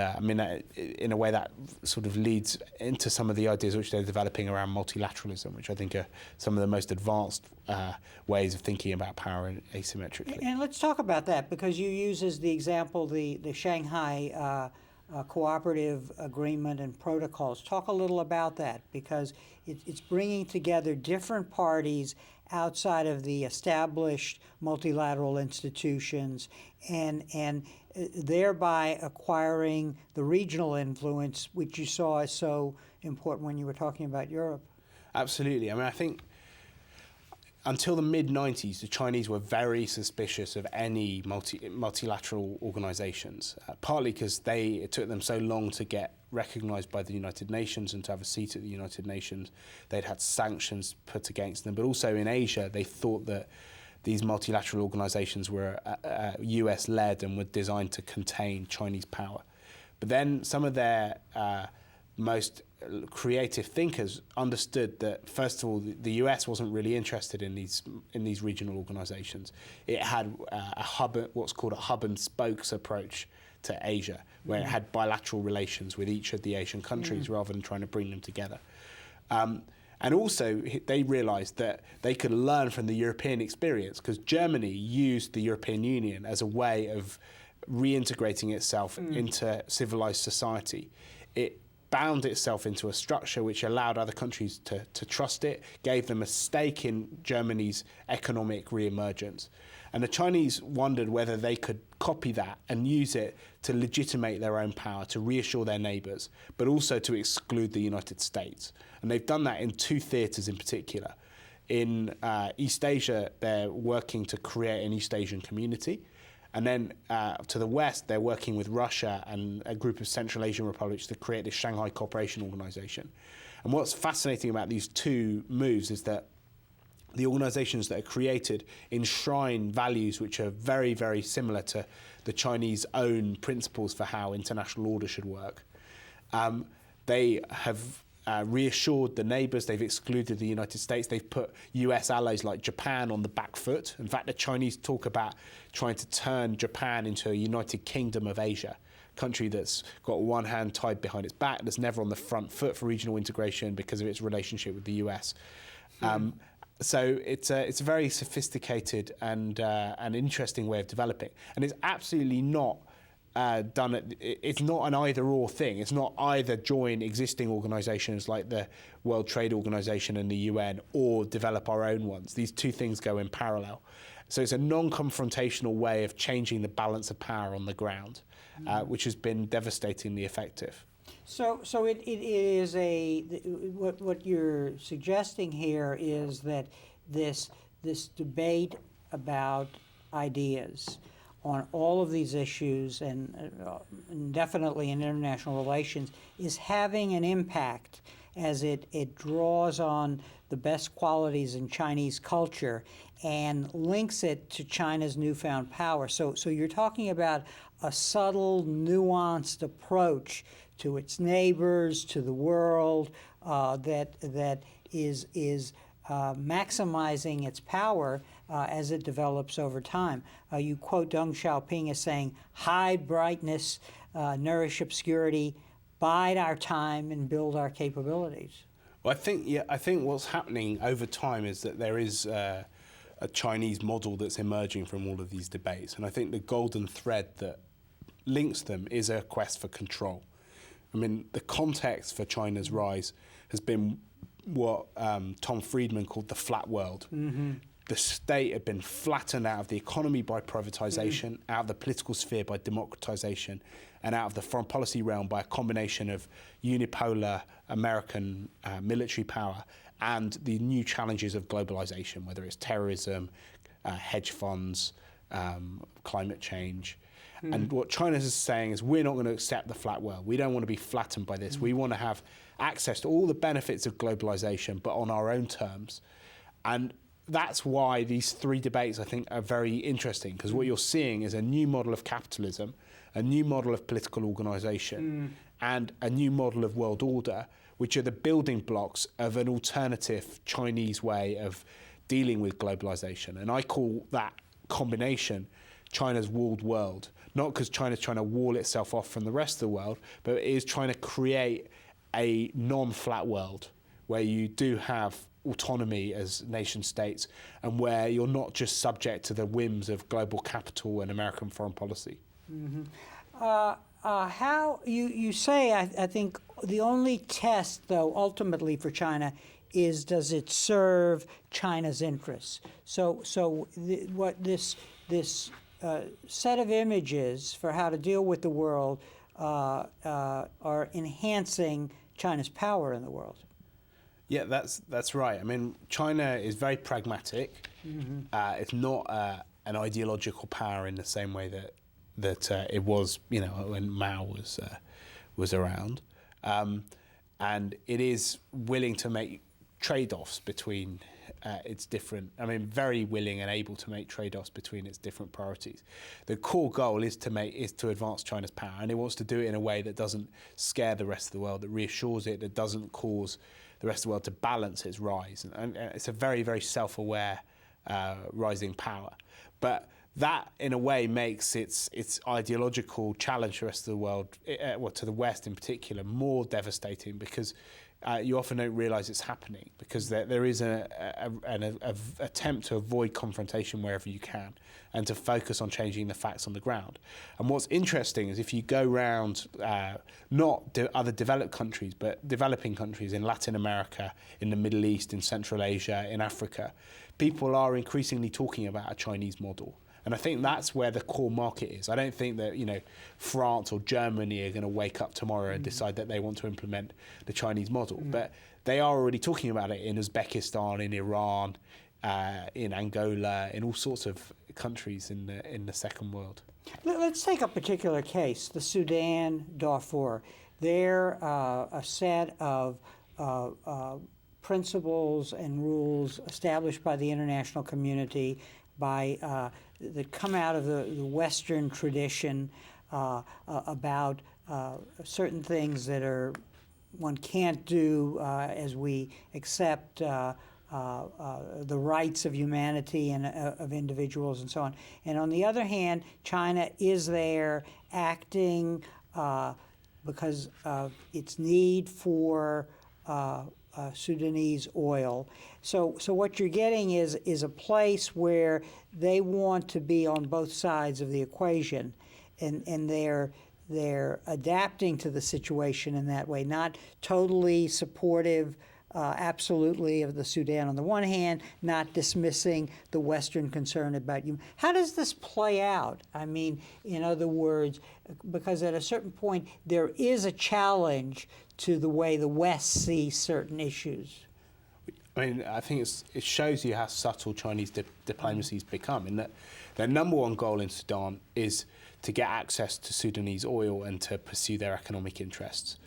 in a way that sort of leads into some of the ideas which they're developing around multilateralism, which I think are some of the most advanced ways of thinking about power asymmetrically. And let's talk about that, because you use as the example the Shanghai cooperative agreement and protocols. Talk a little about that, because it's bringing together different parties outside of the established multilateral institutions and thereby acquiring the regional influence, which you saw as so important when you were talking about Europe. Absolutely. I mean, I think until the mid-90s, the Chinese were very suspicious of any multilateral organizations, partly because it took them so long to get recognized by the United Nations and to have a seat at the United Nations. They'd had sanctions put against them, but also in Asia, they thought that these multilateral organizations were US-led and were designed to contain Chinese power. But then some of their most creative thinkers understood that, first of all, the US wasn't really interested in these regional organizations. It had what's called a hub and spokes approach to Asia, where it had bilateral relations with each of the Asian countries rather than trying to bring them together. And also, they realized that they could learn from the European experience, because Germany used the European Union as a way of reintegrating itself into civilized society. It bound itself into a structure which allowed other countries to trust it, gave them a stake in Germany's economic re-emergence. And the Chinese wondered whether they could copy that and use it to legitimate their own power, to reassure their neighbors, but also to exclude the United States. And they've done that in two theaters in particular. In East Asia, they're working to create an East Asian community. And then to the west, they're working with Russia and a group of Central Asian republics to create the Shanghai Cooperation Organization. And what's fascinating about these two moves is that the organizations that are created enshrine values which are very, very similar to the Chinese own principles for how international order should work. They have reassured the neighbors, they've excluded the United States, they've put US allies like Japan on the back foot. In fact, the Chinese talk about trying to turn Japan into a United Kingdom of Asia, a country that's got one hand tied behind its back, that's never on the front foot for regional integration because of its relationship with the US. So it's a very sophisticated and an interesting way of developing. And it's absolutely not it's not an either-or thing. It's not either join existing organisations like the World Trade Organization and the UN or develop our own ones. These two things go in parallel. So it's a non-confrontational way of changing the balance of power on the ground, which has been devastatingly effective. So it is what you're suggesting here is that this debate about ideas on all of these issues and definitely in international relations is having an impact as it draws on the best qualities in Chinese culture and links it to China's newfound power. So you're talking about a subtle, nuanced approach to its neighbors, to the world, that is maximizing its power as it develops over time. You quote Deng Xiaoping as saying, "Hide brightness, nourish obscurity, bide our time, and build our capabilities." Well, I think what's happening over time is that there is a Chinese model that's emerging from all of these debates, and I think the golden thread that links them is a quest for control. I mean, the context for China's rise has been what Tom Friedman called the flat world. The state had been flattened out of the economy by privatization, out of the political sphere by democratization, and out of the foreign policy realm by a combination of unipolar American military power and the new challenges of globalization, whether it's terrorism, hedge funds, climate change. And what China is saying is, we're not going to accept the flat world. We don't want to be flattened by this. We want to have access to all the benefits of globalization, but on our own terms. And that's why these three debates, I think, are very interesting, because what you're seeing is a new model of capitalism, a new model of political organization, and a new model of world order, which are the building blocks of an alternative Chinese way of dealing with globalization. And I call that combination China's walled world, not because China's trying to wall itself off from the rest of the world, but it is trying to create a non-flat world where you do have autonomy as nation states and where you're not just subject to the whims of global capital and American foreign policy. How you say, I think the only test, though, ultimately for China is, does it serve China's interests? So what this set of images for how to deal with the world are enhancing China's power in the world. Yeah, that's right. I mean, China is very pragmatic. It's not an ideological power in the same way that it was, when Mao was around, and it is willing to make trade-offs between its different. I mean, very willing and able to make trade-offs between its different priorities. The core goal is to advance China's power, and it wants to do it in a way that doesn't scare the rest of the world, that reassures it, that doesn't cause the rest of the world to balance its rise. And it's a very, very self-aware rising power. But that, in a way, makes its ideological challenge to the rest of the world, to the West in particular, more devastating, because you often don't realise it's happening, because there is an attempt to avoid confrontation wherever you can and to focus on changing the facts on the ground. And what's interesting is if you go around other developed countries, but developing countries in Latin America, in the Middle East, in Central Asia, in Africa, people are increasingly talking about a Chinese model. And I think that's where the core market is. I don't think that, France or Germany are going to wake up tomorrow and decide that they want to implement the Chinese model. But they are already talking about it in Uzbekistan, in Iran, in Angola, in all sorts of countries in the second world. Let's take a particular case, the Sudan, Darfur. They're a set of principles and rules established by the international community that come out of the Western tradition about certain things that one can't do as we accept the rights of humanity and of individuals and so on. And on the other hand, China is there acting because of its need for Sudanese oil. So what you're getting is a place where they want to be on both sides of the equation, and they're adapting to the situation in that way, not totally supportive absolutely of the Sudan on the one hand, not dismissing the Western concern about you. How does this play out? I mean, in other words, because at a certain point there is a challenge to the way the West sees certain issues. I mean, I think it shows you how subtle Chinese diplomacy has become, in that their number one goal in Sudan is to get access to Sudanese oil and to pursue their economic interests.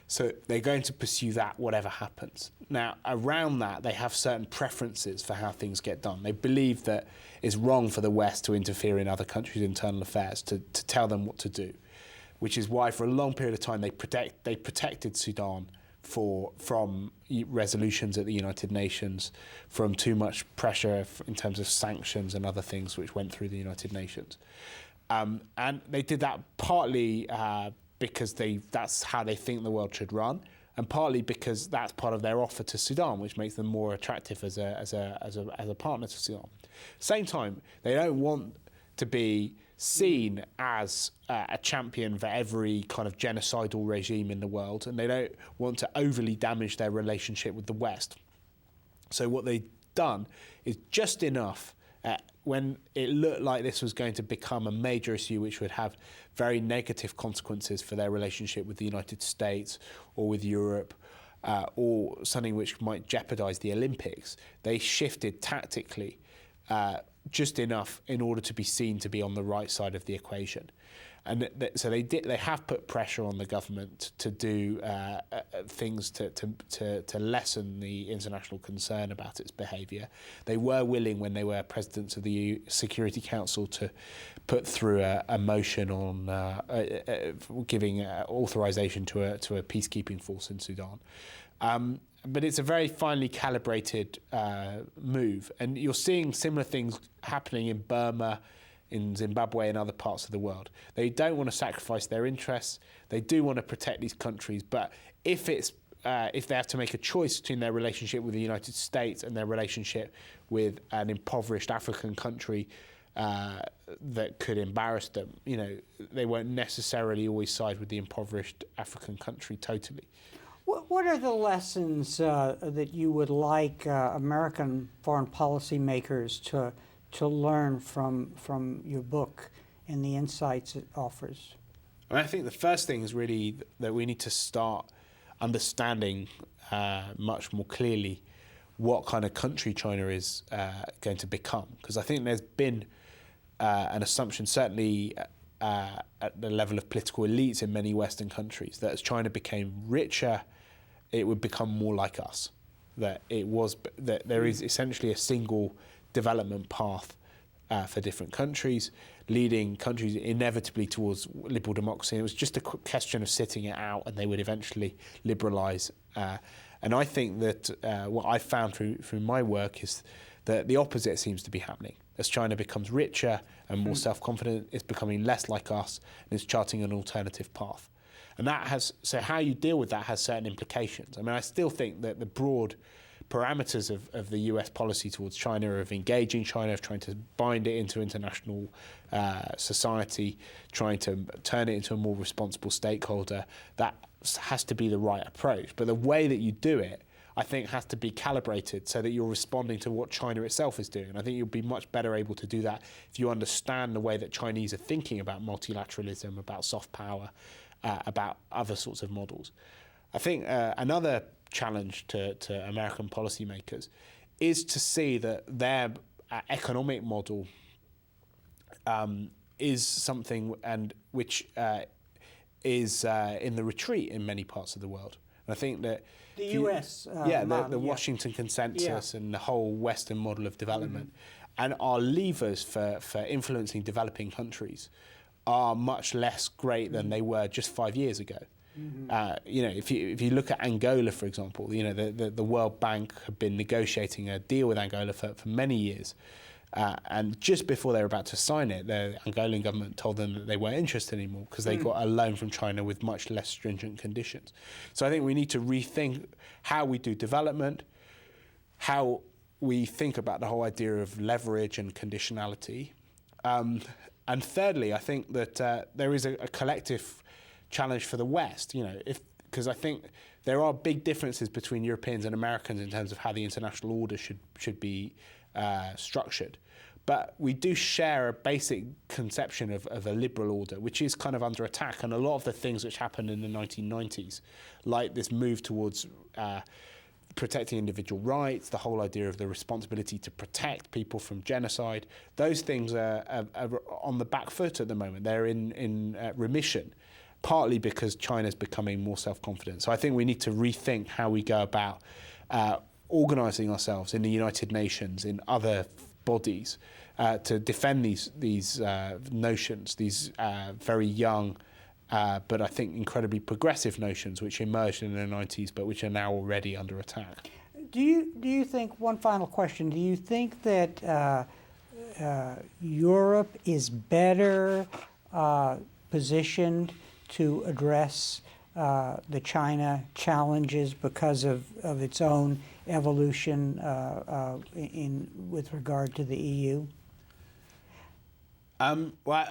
So they're going to pursue that whatever happens. Now, around that, they have certain preferences for how things get done. They believe that it's wrong for the West to interfere in other countries' internal affairs, to tell them what to do, which is why for a long period of time they protected Sudan from resolutions at the United Nations, from too much pressure in terms of sanctions and other things which went through the United Nations. And they did that partly because that's how they think the world should run, and partly because that's part of their offer to Sudan, which makes them more attractive as a partner to Sudan. Same time, they don't want to be seen as a champion for every kind of genocidal regime in the world, and they don't want to overly damage their relationship with the West. So what they've done is just enough when it looked like this was going to become a major issue which would have very negative consequences for their relationship with the United States or with Europe, or something which might jeopardize the Olympics, they shifted tactically just enough in order to be seen to be on the right side of the equation. And so they have put pressure on the government to do things to lessen the international concern about its behaviour. They were willing, when they were presidents of the Security Council, to put through a motion on giving authorization to a peacekeeping force in Sudan. But it's a very finely calibrated move. And you're seeing similar things happening in Burma, in Zimbabwe and other parts of the world. They don't want to sacrifice their interests. They do want to protect these countries. But if they have to make a choice between their relationship with the United States and their relationship with an impoverished African country that could embarrass them, they won't necessarily always side with the impoverished African country totally. What are the lessons that you would like American foreign policy makers to learn from your book and the insights it offers? I think the first thing is really that we need to start understanding much more clearly what kind of country China is going to become. Because I think there's been an assumption, certainly at the level of political elites in many Western countries, that as China became richer, it would become more like us. That there is essentially a single development path for different countries, leading countries inevitably towards liberal democracy. It was just a question of sitting it out, and they would eventually liberalise. And I think that what I've found through my work is that the opposite seems to be happening. As China becomes richer and more self-confident, it's becoming less like us, and it's charting an alternative path. And so how you deal with that has certain implications. I mean, I still think that the broad parameters of the US policy towards China, of engaging China, of trying to bind it into international society, trying to turn it into a more responsible stakeholder, that has to be the right approach. But the way that you do it, I think, has to be calibrated so that you're responding to what China itself is doing. And I think you'll be much better able to do that if you understand the way that Chinese are thinking about multilateralism, about soft power, about other sorts of models. I think another challenge to American policymakers is to see that their economic model is something which is in the retreat in many parts of the world. And I think that the U.S. The Washington Consensus and the whole Western model of development, and our levers for influencing developing countries are much less great than they were just 5 years ago. If you look at Angola, for example, the World Bank have been negotiating a deal with Angola for many years. And just before they were about to sign it, the Angolan government told them that they weren't interested anymore because they got a loan from China with much less stringent conditions. So I think we need to rethink how we do development, how we think about the whole idea of leverage and conditionality. And thirdly, I think that there is a collective challenge for the West, because I think there are big differences between Europeans and Americans in terms of how the international order should be structured. But we do share a basic conception of a liberal order, which is kind of under attack. And a lot of the things which happened in the 1990s, like this move towards protecting individual rights, the whole idea of the responsibility to protect people from genocide, those things are on the back foot at the moment. They're in remission, partly because China's becoming more self-confident. So I think we need to rethink how we go about organising ourselves in the United Nations, in other bodies, to defend these notions, these very young, but I think incredibly progressive notions which emerged in the 90s, but which are now already under attack. Do you think, one final question, do you think that Europe is better positioned to address the China challenges because of its own evolution with regard to the EU? Well,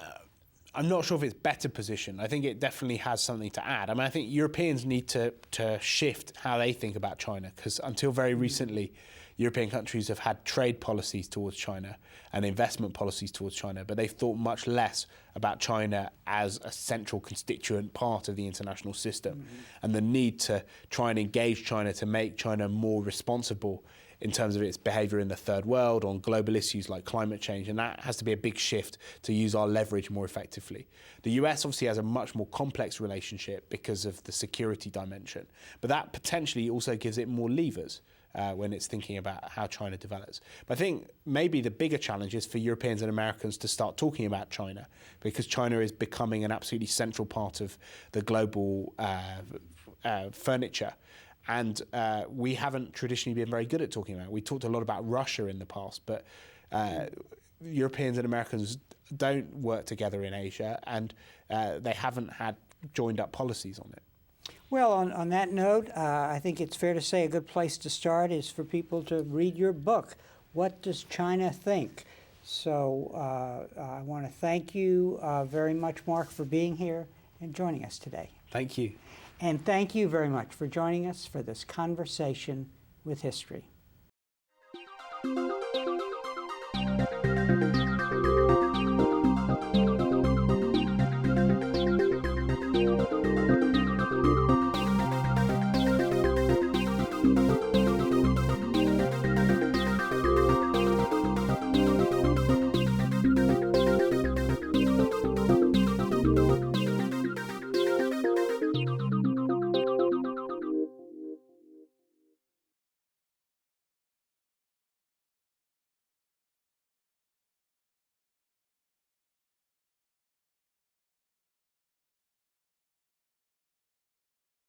I'm not sure if it's better positioned. I think it definitely has something to add. I mean, I think Europeans need to shift how they think about China, because until very recently, European countries have had trade policies towards China and investment policies towards China, but they've thought much less about China as a central constituent part of the international system, and the need to try and engage China to make China more responsible in terms of its behaviour in the third world on global issues like climate change, and that has to be a big shift to use our leverage more effectively. The US obviously has a much more complex relationship because of the security dimension, but that potentially also gives it more levers when it's thinking about how China develops. But I think maybe the bigger challenge is for Europeans and Americans to start talking about China, because China is becoming an absolutely central part of the global furniture. And we haven't traditionally been very good at talking about it. We talked a lot about Russia in the past, but Europeans and Americans don't work together in Asia, and they haven't had joined up policies on it. Well, on that note, I think it's fair to say a good place to start is for people to read your book, What Does China Think? So I want to thank you very much, Mark, for being here and joining us today. Thank you. And thank you very much for joining us for this conversation with history.